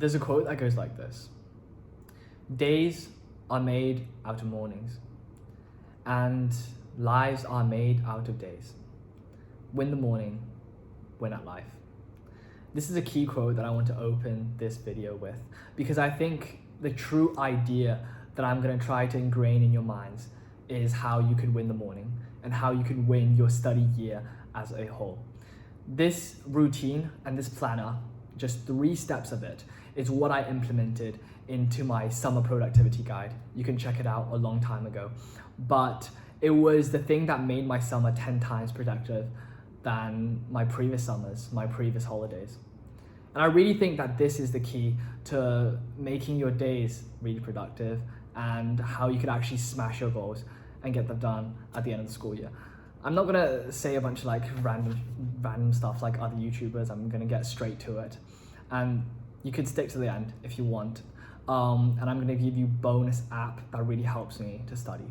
There's a quote that goes like this: days are made out of mornings, and lives are made out of days. Win the morning, win at life. This is a key quote that I want to open this video with, because I think the true idea that I'm going to try to ingrain in your minds is how you could win the morning and how you could win your study year as a whole. This routine and this planner, just 3 steps of it, is what I implemented into my summer productivity guide. You can check it out a long time ago. But it was the thing that made my summer 10 times productive than my previous summers, my previous holidays. And I really think that this is the key to making your days really productive and how you could actually smash your goals and get them done at the end of the school year. I'm not gonna say a bunch of like random stuff like other YouTubers. I'm gonna get straight to it. And you could stick to the end if you want. And I'm gonna give you bonus app that really helps me to study.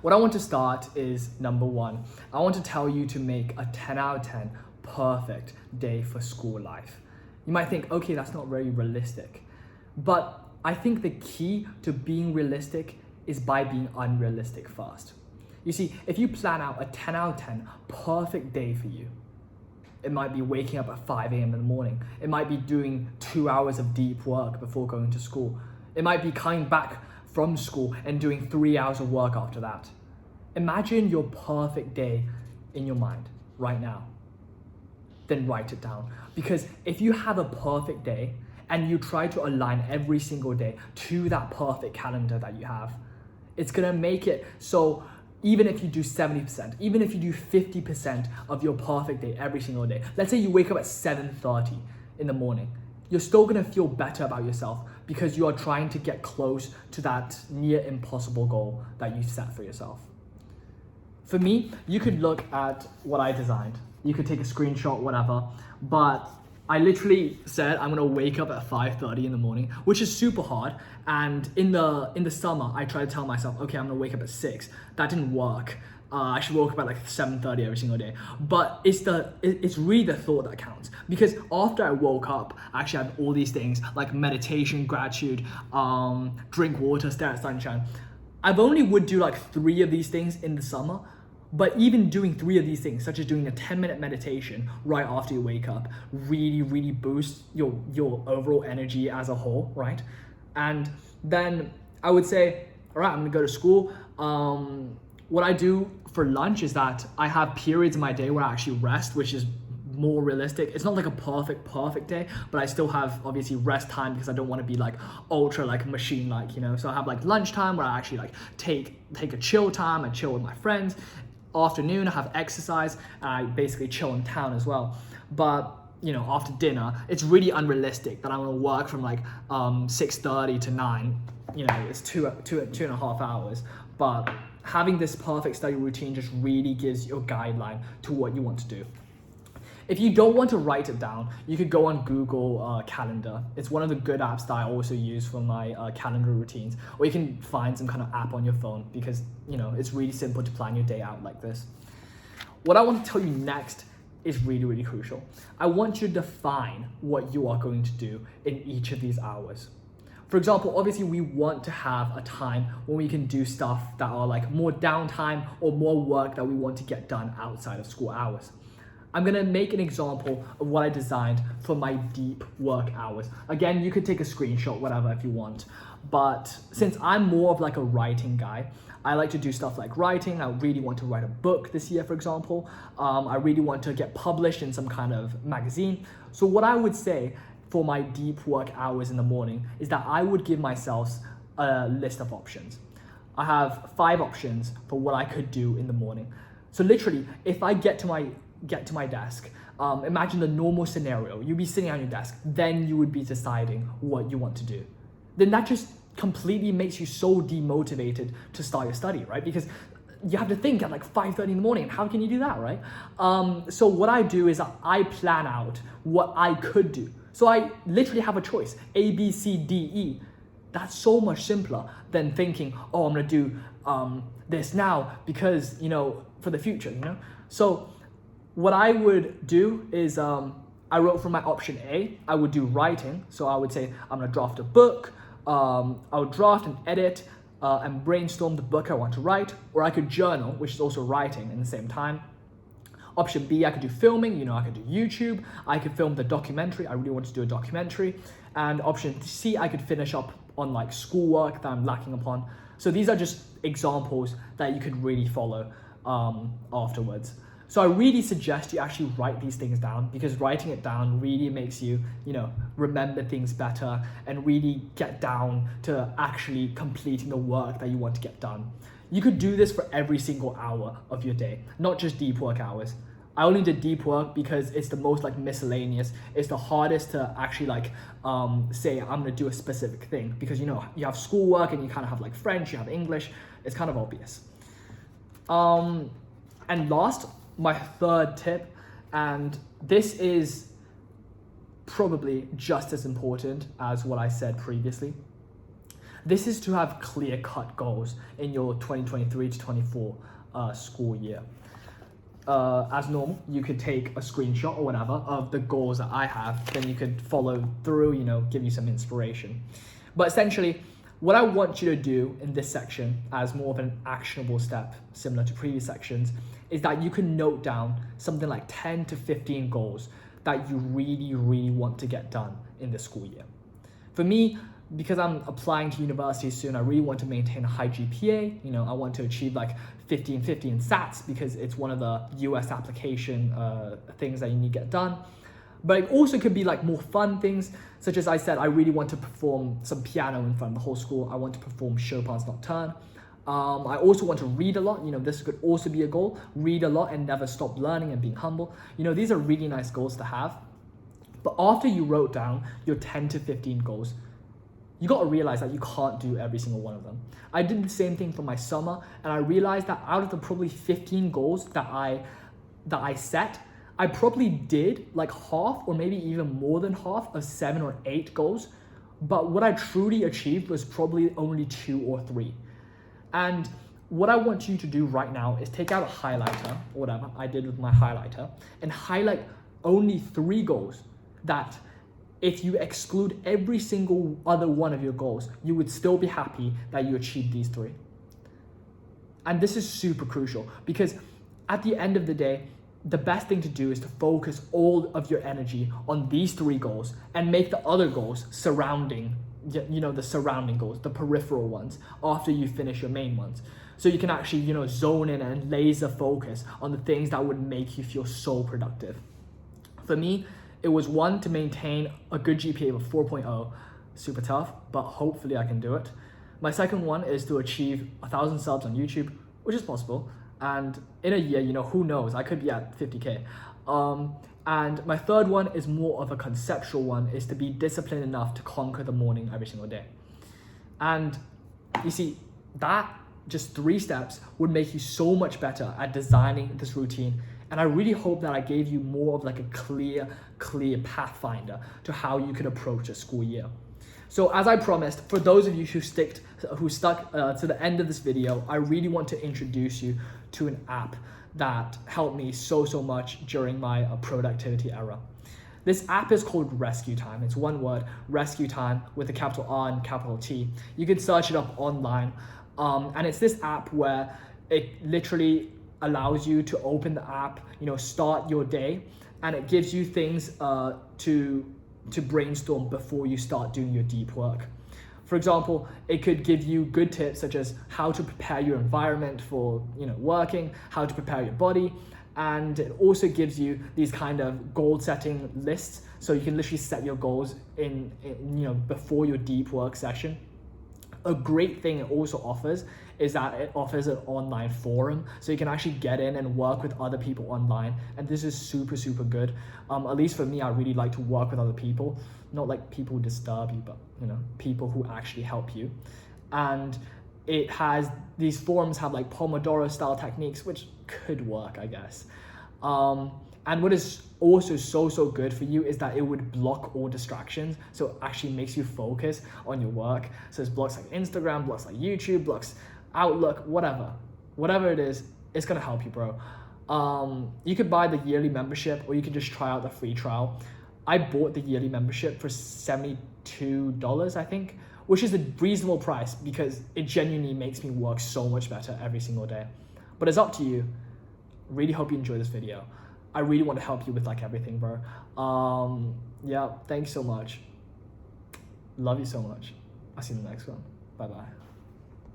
What I want to start is number 1. I want to tell you to make a 10 out of 10 perfect day for school life. You might think, okay, that's not very realistic. But I think the key to being realistic is by being unrealistic first. You see, if you plan out a 10 out of 10 perfect day for you, it might be waking up at 5 a.m. in the morning. It might be doing 2 hours of deep work before going to school. It might be coming back from school and doing 3 hours of work after that. Imagine your perfect day in your mind right now. Then write it down. Because if you have a perfect day and you try to align every single day to that perfect calendar that you have, it's gonna make it so even if you do 70%, even if you do 50% of your perfect day every single day, let's say you wake up at 7:30 in the morning, you're still gonna feel better about yourself because you are trying to get close to that near impossible goal that you set for yourself. For me, you could look at what I designed. You could take a screenshot, whatever, but I literally said I'm gonna wake up at 5:30 in the morning, which is super hard. And in the summer, I tried to tell myself, okay, I'm gonna wake up at 6. That didn't work. I should wake up at like 7:30 every single day. But it's really the thought that counts. Because after I woke up, I actually had all these things like meditation, gratitude, drink water, stare at sunshine. I've only would do like 3 of these things in the summer. But even doing 3 of these things, such as doing a 10-minute meditation right after you wake up, really boosts your overall energy as a whole, right? And then I would say, all right, I'm gonna go to school. What I do for lunch is that I have periods in my day where I actually rest, which is more realistic. It's not like a perfect day, but I still have obviously rest time because I don't want to be like ultra like machine like, you know. So I have like lunchtime where I actually like take a chill time. I chill with my friends. Afternoon I have exercise and I basically chill in town as well. But you know, after dinner it's really unrealistic that I'm gonna work from like 6:30 to 9. You know, it's two and a half hours. But having this perfect study routine just really gives you a guideline to what you want to do. If you don't want to write it down, you could go on Google Calendar. It's one of the good apps that I also use for my calendar routines. Or you can find some kind of app on your phone because, you know, it's really simple to plan your day out like this. What I want to tell you next is really crucial. I want you to define what you are going to do in each of these hours. For example, obviously we want to have a time when we can do stuff that are like more downtime or more work that we want to get done outside of school hours. I'm gonna make an example of what I designed for my deep work hours. Again, you could take a screenshot, whatever, if you want. But since I'm more of like a writing guy, I like to do stuff like writing. I really want to write a book this year, for example. I really want to get published in some kind of magazine. So what I would say for my deep work hours in the morning is that I would give myself a list of options. I have 5 options for what I could do in the morning. So literally, if I get to my desk, imagine the normal scenario. You'd be sitting on your desk, then you would be deciding what you want to do. Then that just completely makes you so demotivated to start your study, right? Because you have to think at like 5:30 in the morning. How can you do that, right? So what I do is I plan out what I could do. So I literally have a choice, A, B, C, D, E. That's so much simpler than thinking, oh, I'm gonna do this now because, you know, for the future, you know? So what I would do is I wrote for my option A, I would do writing. So I would say I'm gonna draft a book, I would draft and edit and brainstorm the book I want to write, or I could journal, which is also writing in the same time. Option B, I could do filming, I could do YouTube, I could film the documentary, I really want to do a documentary. And option C, I could finish up on like schoolwork that I'm lacking upon. So these are just examples that you could really follow afterwards. So I really suggest you actually write these things down, because writing it down really makes you, remember things better and really get down to actually completing the work that you want to get done. You could do this for every single hour of your day, not just deep work hours. I only did deep work because it's the most like miscellaneous. It's the hardest to actually say I'm gonna do a specific thing, because you have schoolwork and you kind of have like French, you have English. It's kind of obvious. And last, my third tip, and this is probably just as important as what I said previously. This is to have clear-cut goals in your 2023 to 24 school year. As normal, you could take a screenshot or whatever of the goals that I have, then you could follow through, give you some inspiration. But essentially, what I want you to do in this section as more of an actionable step, similar to previous sections, is that you can note down something like 10 to 15 goals that you really, really want to get done in the school year. For me, because I'm applying to university soon, I really want to maintain a high GPA. I want to achieve like 1550 in SATs, because it's one of the US application things that you need to get done. But it also could be like more fun things, such as I said, I really want to perform some piano in front of the whole school. I want to perform Chopin's Nocturne. I also want to read a lot. This could also be a goal. Read a lot and never stop learning and being humble. These are really nice goals to have. But after you wrote down your 10 to 15 goals, you got to realize that you can't do every single one of them. I did the same thing for my summer, and I realized that out of the probably 15 goals that I set, I probably did like half or maybe even more than half of 7 or 8 goals. But what I truly achieved was probably only 2 or 3. And what I want you to do right now is take out a highlighter, or whatever I did with my highlighter, and highlight only 3 goals that, if you exclude every single other one of your goals, you would still be happy that you achieved these 3. And this is super crucial, because at the end of the day, the best thing to do is to focus all of your energy on these 3 goals and make the other goals surrounding, the surrounding goals, the peripheral ones, after you finish your main ones. So you can actually, zone in and laser focus on the things that would make you feel so productive. For me, it was 1, to maintain a good GPA of 4.0, super tough, but hopefully I can do it. My second one is to achieve 1,000 subs on YouTube, which is possible. And in a year, who knows, I could be at 50K. And my third one is more of a conceptual one, is to be disciplined enough to conquer the morning every single day. And you see, that just 3 steps would make you so much better at designing this routine. And I really hope that I gave you more of like a clear pathfinder to how you could approach a school year. So as I promised, for those of you who stuck to the end of this video, I really want to introduce you to an app that helped me so much during my productivity era. This app is called Rescue Time. It's one word, Rescue Time, with a capital R and capital T. You can search it up online. And it's this app where it literally allows you to open the app, start your day, and it gives you things to brainstorm before you start doing your deep work. For example, it could give you good tips such as how to prepare your environment for working, how to prepare your body, and it also gives you these kind of goal setting lists, so you can literally set your goals in before your deep work session. A great thing it also offers is that it offers an online forum, so you can actually get in and work with other people online, and this is super good. At least for me, I really like to work with other people, not like people who disturb you, but people who actually help you. And it has, these forums have like Pomodoro style techniques, which could work, I guess. And what is also so good for you is that it would block all distractions, so it actually makes you focus on your work. So it's blocks like Instagram, blocks like YouTube, blocks Outlook, whatever it is, it's gonna help you, bro. You could buy the yearly membership, or you could just try out the free trial. I bought the yearly membership for $72, I think, which is a reasonable price because it genuinely makes me work so much better every single day. But it's up to you. Really hope you enjoy this video. I really want to help you with like everything, bro. Yeah, thanks so much. Love you so much. I'll see you in the next one. Bye bye.